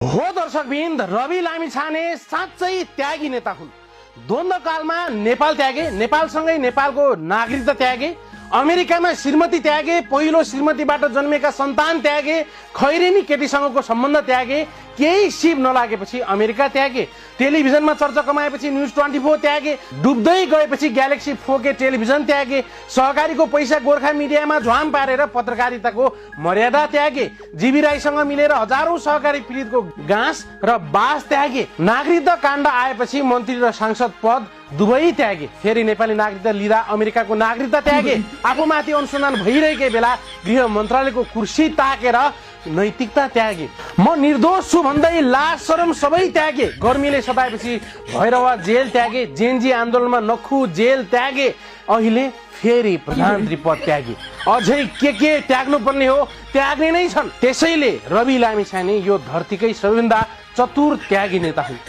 हो दर्शकवृन्द, रवि लामिछाने साँच्चै त्यागी नेता हुन्। द्वन्द्वकालमा नेपाल त्यागे, नेपालसँगै नेपालको नागरिकता त्यागे, अमेरिकामा श्रीमती त्यागे, पहिलो श्रीमतीबाट जन्मेका सन्तान त्यागे, खैरेनी केटीसँगको सम्बन्ध त्यागे, केही सिप नलागेपछि अमेरिका त्यागे, टेलिभिजनमा चर्चा कमाएपछि न्युज 24 त्यागे, डुब्दै गएपछि ग्यालेक्सी 4K टेलिभिजन त्यागे, सहकारीको पैसा गोर्खा मिडियामा झ्वाम पारेर पत्रकारिताको मर्यादा त्यागे, जीवी राईसँग मिलेर हजारौं सहकारी पीडितको घाँस र बास त्यागे, नागरिकता काण्ड आएपछि मन्त्री र सांसद पद दुवै त्यागे, फेरि नेपाली नागरिकता लिँदा अमेरिकाको नागरिकता त्यागे, आफूमाथि अनुसन्धान भइरहेकै बेला गृह मन्त्रालयको कुर्सी ताकेर नैतिकता त्यागे, म निर्दोष छु भन्दै लाज शरम सबै त्यागे, गर्मीले सताएपछि भैरवा जेल त्यागे, जेनजी आन्दोलनमा नखु जेल त्यागे, अहिले फेरि प्रधानमन्त्री पद त्यागे, अझै के त्याग्नु पर्ने हो त्याग्ने नै छन्। त्यसैले रवि लामिछाने यो धरतीकै सबैभन्दा चतुर त्यागी नेता हुन्।